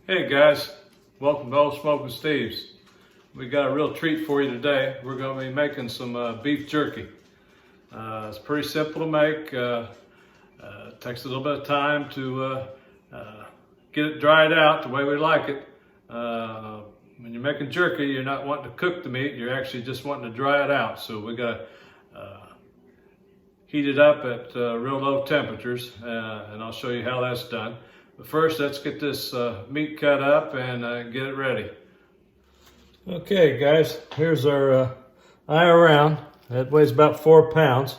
Hey guys, welcome to Old SmokinSteve's. We got a real treat for you today. We're going to be making some beef jerky. It's pretty simple to make. It takes a little bit of time to get it dried out the way we like it. When you're making jerky, you're not wanting to cook the meat, you're actually just wanting to dry it out. So we got to heat it up at real low temperatures, and I'll show you how that's done. But first, let's get this meat cut up and get it ready. Okay guys, here's our eye around. It weighs about 4 pounds.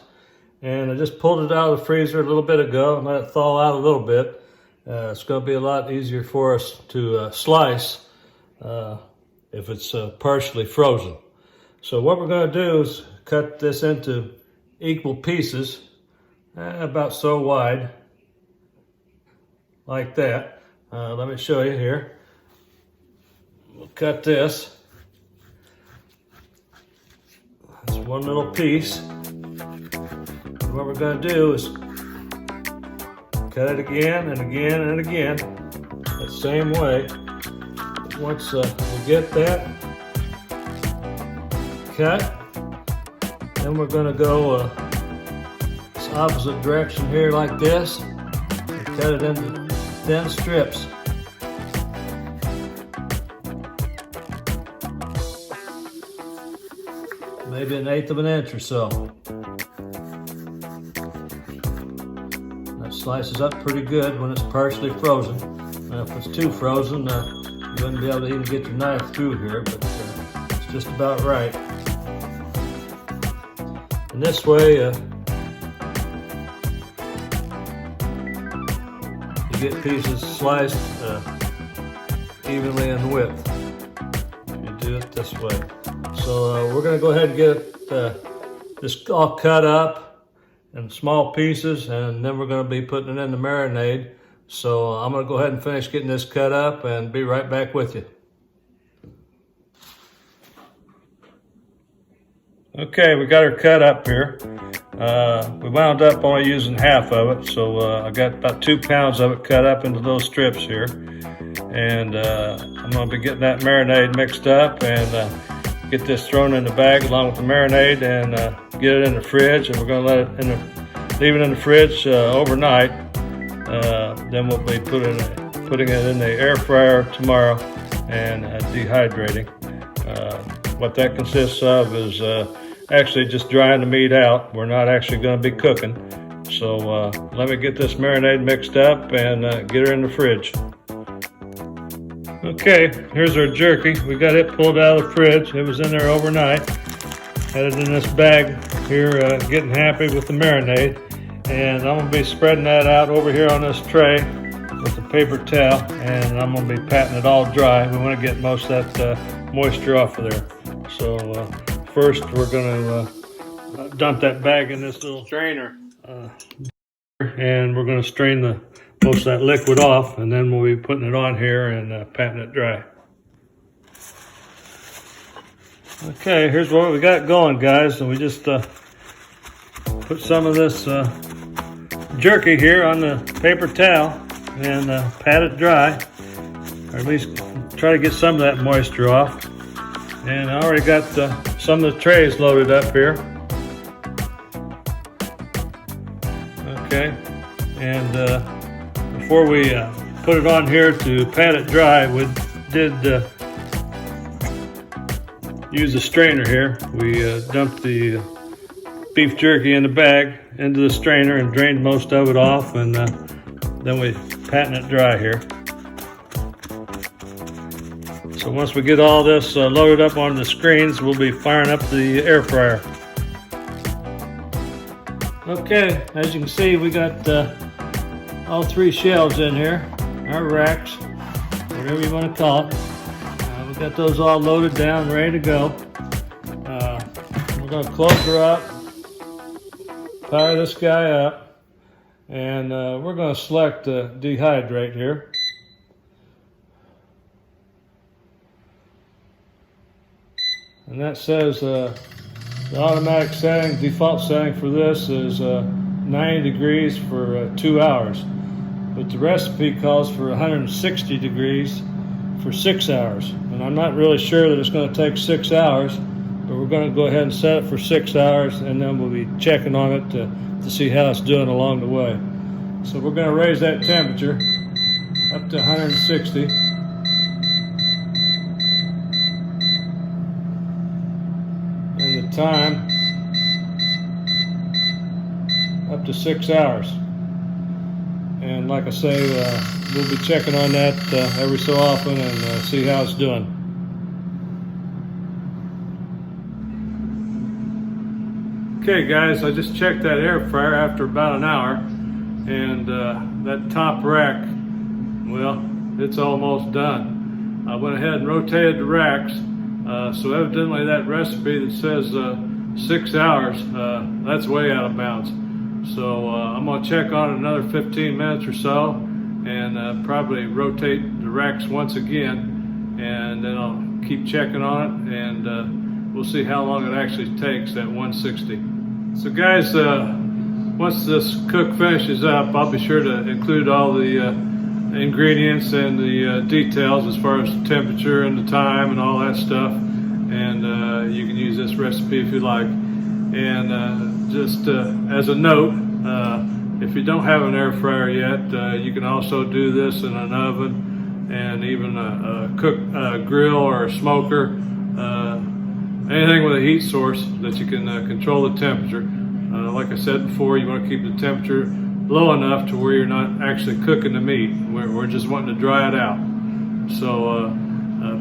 And I just pulled it out of the freezer a little bit ago and let it thaw out a little bit. It's going to be a lot easier for us to slice if it's partially frozen. So what we're going to do is cut this into equal pieces, about so wide, like that. Let me show you here. We'll cut this. That's one little piece. And what we're going to do is cut it again and again and again, the same way. Once we get that cut, then we're going to go this opposite direction here like this and cut it into thin strips. Maybe 1/8 of an inch or so. That slices up pretty good when it's partially frozen. Now if it's too frozen, you wouldn't be able to even get your knife through here, but it's just about right. And this way, you get pieces sliced evenly in width. You do it this way. So we're going to go ahead and get this all cut up in small pieces, and then we're going to be putting it in the marinade. So I'm going to go ahead and finish getting this cut up and be right back with you. Okay, we got her cut up here. We wound up only using half of it, so I got about 2 pounds of it cut up into those strips here. And I'm going to be getting that marinade mixed up and get this thrown in the bag along with the marinade and get it in the fridge. And we're going to let it leave it in the fridge overnight. Then we'll be putting it in the air fryer tomorrow and dehydrating. What that consists of is actually just drying the meat out. We're not actually going to be cooking. So let me get this marinade mixed up and get her in the fridge. Okay, here's our jerky. We got it pulled out of the fridge. It was in there overnight. Had it in this bag here, getting happy with the marinade. And I'm going to be spreading that out over here on this tray with a paper towel. And I'm going to be patting it all dry. We want to get most of that moisture off of there. So first we're going to dump that bag in this little strainer. And we're going to strain most of that liquid off, and then we'll be putting it on here and patting it dry. Okay, here's what we got going, guys. So we just put some of this jerky here on the paper towel and pat it dry, or at least try to get some of that moisture off. And I already got some of the trays loaded up here. Okay, and before we put it on here to pat it dry, we did use a strainer here. We dumped the beef jerky in the bag into the strainer and drained most of it off, and then we patting it dry here. So once we get all this loaded up on the screens, we'll be firing up the air fryer. Okay, as you can see, we got all 3 shelves in here, our racks, whatever you want to call it. We've got those all loaded down, ready to go. We're going to close her up, fire this guy up, and we're going to select Dehydrate here. And that says the automatic setting, default setting for this is 90 degrees for 2 hours. But the recipe calls for 160 degrees for 6 hours. And I'm not really sure that it's going to take 6 hours, but we're going to go ahead and set it for 6 hours, and then we'll be checking on it to see how it's doing along the way. So we're going to raise that temperature up to 160. And the time up to 6 hours. And like I say, we'll be checking on that every so often and see how it's doing. Okay guys, I just checked that air fryer after about an hour, and that top rack, well, it's almost done. I went ahead and rotated the racks, so evidently that recipe that says 6 hours, that's way out of bounds. So I'm going to check on it another 15 minutes or so, and probably rotate the racks once again, and then I'll keep checking on it, and we'll see how long it actually takes at 160. So guys, once this cook finishes up, I'll be sure to include all the ingredients and the details as far as the temperature and the time and all that stuff, and you can use this recipe if you like. And just as a note, if you don't have an air fryer yet, you can also do this in an oven, and even a grill or a smoker, anything with a heat source that you can control the temperature. Like I said before, you want to keep the temperature low enough to where you're not actually cooking the meat. We're just wanting to dry it out. So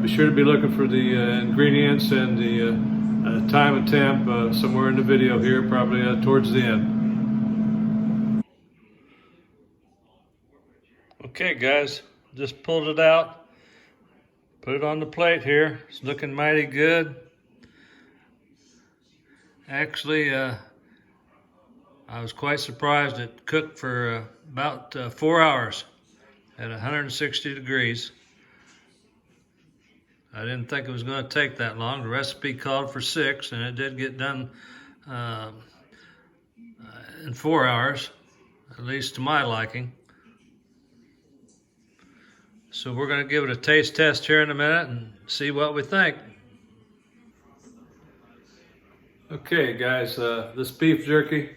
be sure to be looking for the ingredients and the time and temp somewhere in the video here, probably towards the end. Okay guys, just pulled it out, put it on the plate here. It's looking mighty good. Actually, I was quite surprised. It cooked for about 4 hours at 160 degrees. I didn't think it was going to take that long. The recipe called for 6, and it did get done in 4 hours, at least to my liking. So we're going to give it a taste test here in a minute and see what we think. Okay guys, this beef jerky,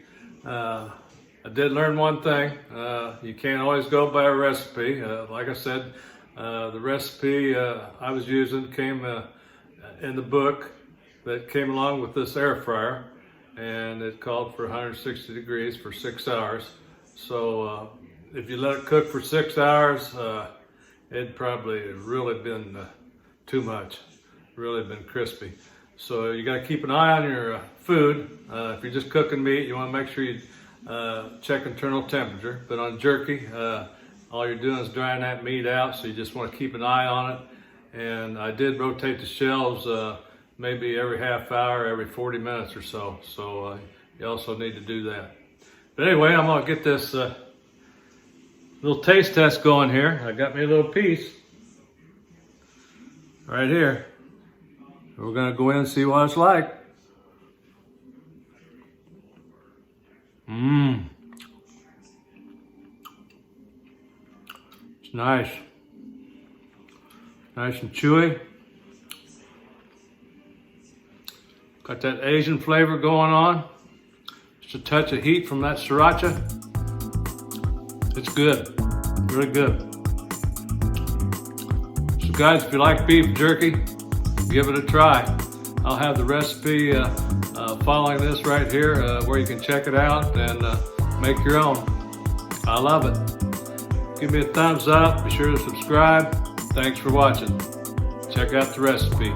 I did learn one thing. You can't always go by a recipe. Like I said, the recipe I was using came in the book that came along with this air fryer, and it called for 160 degrees for 6 hours. So if you let it cook for 6 hours, it'd probably really been too much, really been crispy. So you got to keep an eye on your food. If you're just cooking meat, you want to make sure you check internal temperature. But on jerky, all you're doing is drying that meat out, so you just want to keep an eye on it. And I did rotate the shelves maybe every half hour, every 40 minutes or so. So you also need to do that. But anyway, I'm going to get this little taste test going here. I got me a little piece right here. We're going to go in and see what it's like. It's nice. Nice and chewy. Got that Asian flavor going on. Just a touch of heat from that sriracha. It's good. Really good. So guys, if you like beef jerky, give it a try. I'll have the recipe following this right here where you can check it out and make your own. I love it. Give me a thumbs up. Be sure to subscribe. Thanks for watching. Check out the recipe.